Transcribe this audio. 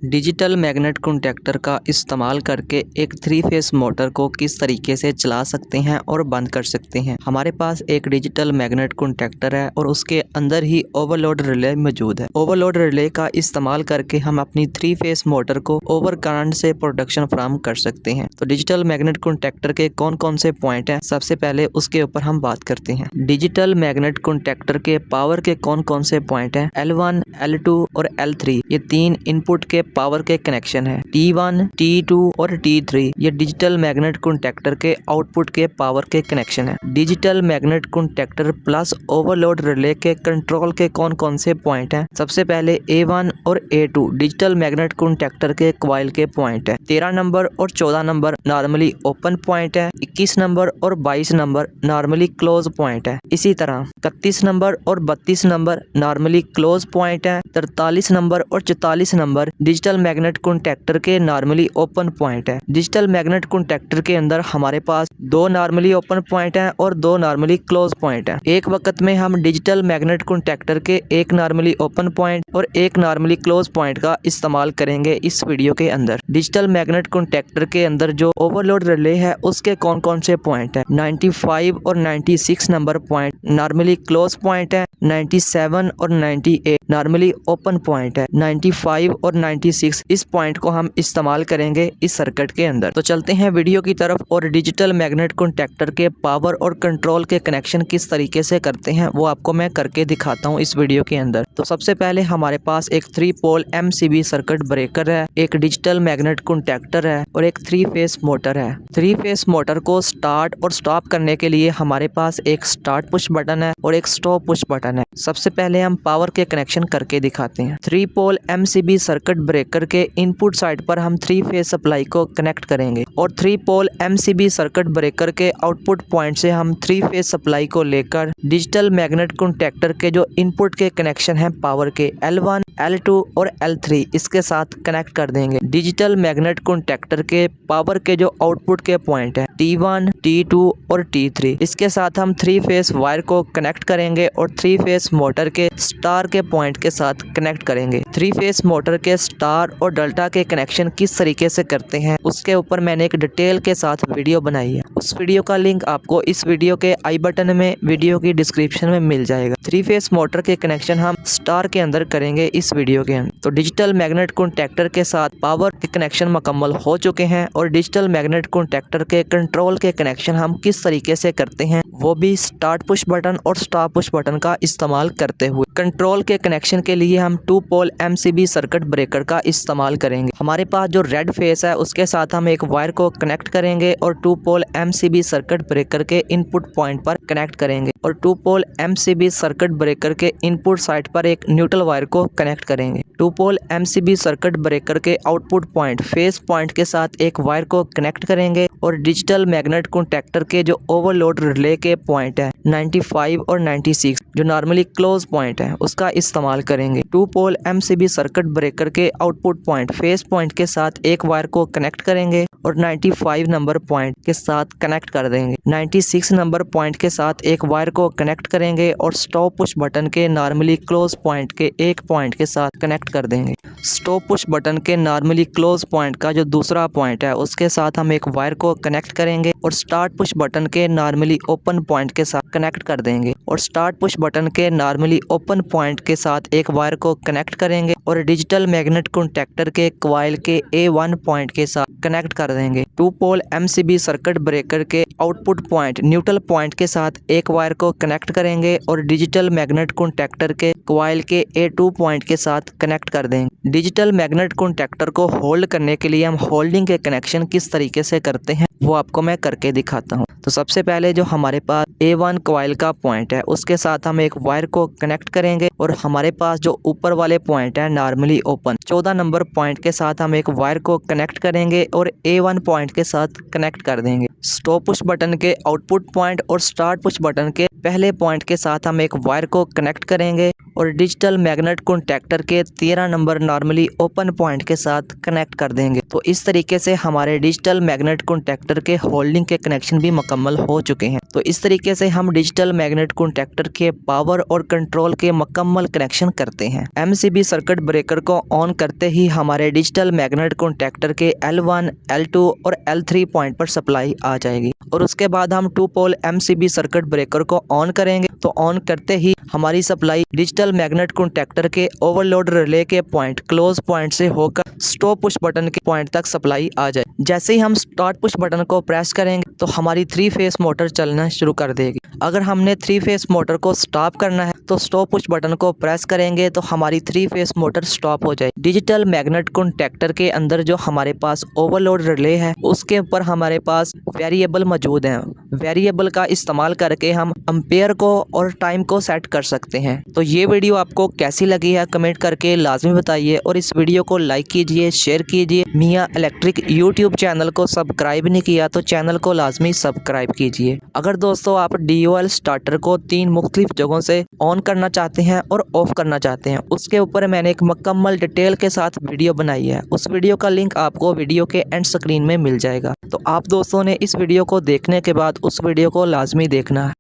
Digital magnet contactor का इस्तेमाल करके एक 3 फेस मोटर को किस तरीके से चला सकते हैं और बंद कर सकते हैं। हमारे पास एक डिजिटल मैग्नेट कॉन्टैक्टर है और उसके अंदर ही ओवरलोड रिले मौजूद है। ओवरलोड रिले का इस्तेमाल करके हम अपनी 3 फेस मोटर को ओवर करंट से प्रोटेक्शन फराहम कर सकते हैं। तो डिजिटल मैग्नेट कॉन्टैक्टर के कौन कौन से पॉइंट हैं, सबसे पहले उसके ऊपर हम बात करते हैं। डिजिटल मैग्नेट कॉन्टैक्टर के पावर के कौन कौन से पॉइंट हैं। L1, L2 और L3 ये 3 इनपुट के पावर के कनेक्शन है। T1, T2 और T3 ये डिजिटल मैग्नेट कॉन्टैक्टर के आउटपुट के पावर के कनेक्शन है। Digital magnet contactor plus overload relay के कंट्रोल के कौन कौन से पॉइंट हैं। सबसे पहले A1 और A2 डिजिटल मैग्नेट कॉन्टैक्टर के कॉइल के पॉइंट है। 13 नंबर और 14 नंबर नॉर्मली ओपन पॉइंट है। 21 नंबर और 22 नंबर नॉर्मली क्लोज पॉइंट है। इसी तरह 31 नंबर और 32 नंबर नॉर्मली क्लोज पॉइंट है। 43 नंबर और 44 नंबर डिजिटल मैग्नेट कॉन्टैक्टर के नॉर्मली ओपन पॉइंट है। डिजिटल मैग्नेट कॉन्टैक्टर के अंदर हमारे पास 2 नॉर्मली ओपन पॉइंट हैं और 2 नॉर्मली क्लोज पॉइंट है। एक वक्त में हम डिजिटल मैग्नेट कॉन्टैक्टर के एक नॉर्मली ओपन पॉइंट और एक नॉर्मली क्लोज पॉइंट का इस्तेमाल करेंगे इस वीडियो के अंदर। डिजिटल मैग्नेट कॉन्टैक्टर के अंदर जो ओवरलोड रिले है उसके कौन कौन से पॉइंट है। 95 और 96 number point normally close point है। 97 और 98 नॉर्मली ओपन पॉइंट है। 95 और 96 इस पॉइंट को हम इस्तेमाल करेंगे इस सर्किट के अंदर। तो चलते हैं वीडियो की तरफ और डिजिटल मैग्नेट कॉन्टैक्टर के पावर और कंट्रोल के कनेक्शन किस तरीके से करते हैं वो आपको मैं करके दिखाता हूँ इस वीडियो के अंदर। तो सबसे पहले हमारे पास एक 3 पोल MCB सर्किट ब्रेकर है, एक डिजिटल मैग्नेट कॉन्टैक्टर है और एक 3 फेस मोटर है। 3 फेस मोटर को स्टार्ट और स्टॉप करने के लिए हमारे पास एक स्टार्ट पुश बटन है और एक स्टॉप पुश बटन है। सबसे पहले हम पावर के कनेक्शन करके दिखाते हैं। 3 पोल MCB सर्किट ब्रेकर के इनपुट साइड पर हम 3 फेस सप्लाई को कनेक्ट करेंगे और 3 पोल MCB सर्किट ब्रेकर के आउटपुट पॉइंट से हम 3 फेस सप्लाई को लेकर डिजिटल मैग्नेट कॉन्टैक्टर के जो इनपुट के कनेक्शन है पावर के L1, L2 और L3 इसके साथ कनेक्ट कर देंगे। डिजिटल मैग्नेट कॉन्टैक्टर के पावर के जो आउटपुट के पॉइंट है T1, T2 और T3 इसके साथ हम 3 फेस वायर को कनेक्ट करेंगे और 3 फेस मोटर के स्टार के पॉइंट के साथ कनेक्ट करेंगे। 3 फेस मोटर के स्टार और डेल्टा के कनेक्शन किस तरीके से करते हैं उसके ऊपर मैंने एक डिटेल के साथ वीडियो बनाई है। उस वीडियो का लिंक आपको इस वीडियो के आई बटन में वीडियो की डिस्क्रिप्शन में मिल जाएगा। 3 फेस मोटर के कनेक्शन हम स्टार के अंदर करेंगे इस वीडियो के अंदर। तो डिजिटल मैग्नेट कॉन्टैक्टर के साथ पावर के कनेक्शन मुकम्मल हो चुके हैं और डिजिटल मैग्नेट कॉन्टैक्टर के कंट्रोल के कनेक्शन हम किस तरीके से करते हैं वो भी स्टार्ट पुश बटन और स्टॉप पुश बटन का इस्तेमाल करते हुए। कंट्रोल के कनेक्शन के लिए हम 2 पोल MCB सर्किट ब्रेकर का इस्तेमाल करेंगे। हमारे पास जो रेड फेस है उसके साथ हम एक वायर को कनेक्ट करेंगे और 2 पोल MCB सर्किट ब्रेकर के इनपुट पॉइंट पर कनेक्ट करेंगे और 2 पोल MCB सर्किट ब्रेकर के इनपुट साइड पर एक न्यूट्रल वायर को कनेक्ट करेंगे। 2 पोल MCB सर्किट ब्रेकर के आउटपुट पॉइंट फेस पॉइंट के साथ एक वायर को कनेक्ट करेंगे और डिजिटल मैग्नेट कॉन्टैक्टर के जो ओवरलोड रिले के पॉइंट है 95 और 96 जो नॉर्मली क्लोज पॉइंट है उसका इस्तेमाल करेंगे। 2 पोल MCB सर्किट ब्रेकर के आउटपुट पॉइंट फेस पॉइंट के साथ एक वायर को कनेक्ट करेंगे और 95 नंबर पॉइंट के साथ कनेक्ट कर देंगे। 96 नंबर पॉइंट के साथ एक वायर को कनेक्ट करेंगे और स्टॉप पुश बटन के नॉर्मली क्लोज पॉइंट के एक पॉइंट के साथ कनेक्ट कर देंगे। स्टॉप पुश बटन के नॉर्मली क्लोज पॉइंट का जो दूसरा पॉइंट है उसके साथ हम एक वायर को कनेक्ट करेंगे और स्टार्ट पुश बटन के नॉर्मली ओपन पॉइंट के साथ कनेक्ट कर देंगे और स्टार्ट पुश बटन के नॉर्मली ओपन पॉइंट के साथ एक वायर को कनेक्ट करेंगे और डिजिटल मैग्नेट कॉन्टैक्टर के कॉइल के A1 पॉइंट के साथ कनेक्ट कर देंगे। 2 पोल MCB सर्किट ब्रेकर के आउटपुट पॉइंट न्यूट्रल पॉइंट के साथ एक वायर को कनेक्ट करेंगे और डिजिटल मैग्नेट कॉन्टैक्टर के कॉइल के A2 पॉइंट के साथ कनेक्ट कर देंगे। डिजिटल मैग्नेट कॉन्टैक्टर को होल्ड करने के लिए हम होल्डिंग के कनेक्शन किस तरीके से करते हैं वो आपको मैं करके दिखाता हूँ। तो सबसे पहले जो हमारे पास A1 कॉइल का पॉइंट है उसके साथ हम एक वायर को कनेक्ट करेंगे और हमारे पास जो ऊपर वाले पॉइंट है नॉर्मली ओपन 14 नंबर पॉइंट के साथ हम एक वायर को कनेक्ट करेंगे और A1 पॉइंट के साथ कनेक्ट कर देंगे। स्टॉप पुश बटन के आउटपुट पॉइंट और स्टार्ट पुश बटन के पहले पॉइंट के साथ हम एक वायर को कनेक्ट करेंगे और डिजिटल मैग्नेट कॉन्टैक्टर के 13 नंबर नॉर्मली ओपन पॉइंट के साथ कनेक्ट कर देंगे। तो इस तरीके से हमारे डिजिटल मैग्नेट कॉन्टैक्टर के होल्डिंग के कनेक्शन भी मुकम्मल हो चुके हैं। तो इस तरीके से हम डिजिटल मैग्नेट कॉन्टैक्टर के पावर और कंट्रोल के मुकम्मल कनेक्शन करते हैं। MCB सर्किट ब्रेकर को ऑन करते ही हमारे डिजिटल मैग्नेट कॉन्टैक्टर के L1, L2 और L3 पॉइंट पर सप्लाई आ जाएगी और उसके बाद हम 2 पोल MCB सर्किट ब्रेकर को ऑन करेंगे। तो ऑन करते ही हमारी सप्लाई डिजिटल मैग्नेट कॉन्टैक्टर के ओवरलोड रिले के पॉइंट क्लोज पॉइंट से होकर स्टॉप पुश बटन के पॉइंट तक सप्लाई आ जाए। जैसे ही हम स्टार्ट पुश बटन को प्रेस करेंगे तो हमारी 3 फेस मोटर चलना शुरू कर देगी। अगर हमने 3 फेस मोटर को स्टॉप करना है तो स्टॉप पुश बटन को प्रेस करेंगे तो हमारी 3 फेस मोटर स्टॉप हो जाए। डिजिटल मैग्नेट कॉन्टैक्टर के अंदर जो हमारे पास ओवरलोड रिले है उसके ऊपर हमारे पास वेरिएबल मौजूद हैं। वेरिएबल का इस्तेमाल करके हम एम्पेयर को और टाइम को सेट कर सकते हैं। तो ये वीडियो आपको कैसी लगी है कमेंट करके लाजमी बताइए और इस वीडियो को लाइक कीजिए, शेयर कीजिए। मियां इलेक्ट्रिक यूट्यूब चैनल को सब्सक्राइब नहीं किया तो चैनल को लाजमी सब्सक्राइब कीजिए। अगर दोस्तों आप DOL स्टार्टर को 3 मुख्तलिफ जगहों से ऑन करना चाहते हैं और ऑफ करना चाहते हैं, उसके ऊपर मैंने एक मुकम्मल डिटेल के साथ वीडियो बनाई है। उस वीडियो का लिंक आपको वीडियो के एंड स्क्रीन में मिल जाएगा। तो आप दोस्तों ने इस वीडियो को देखने के बाद उस वीडियो को लाजमी देखना है।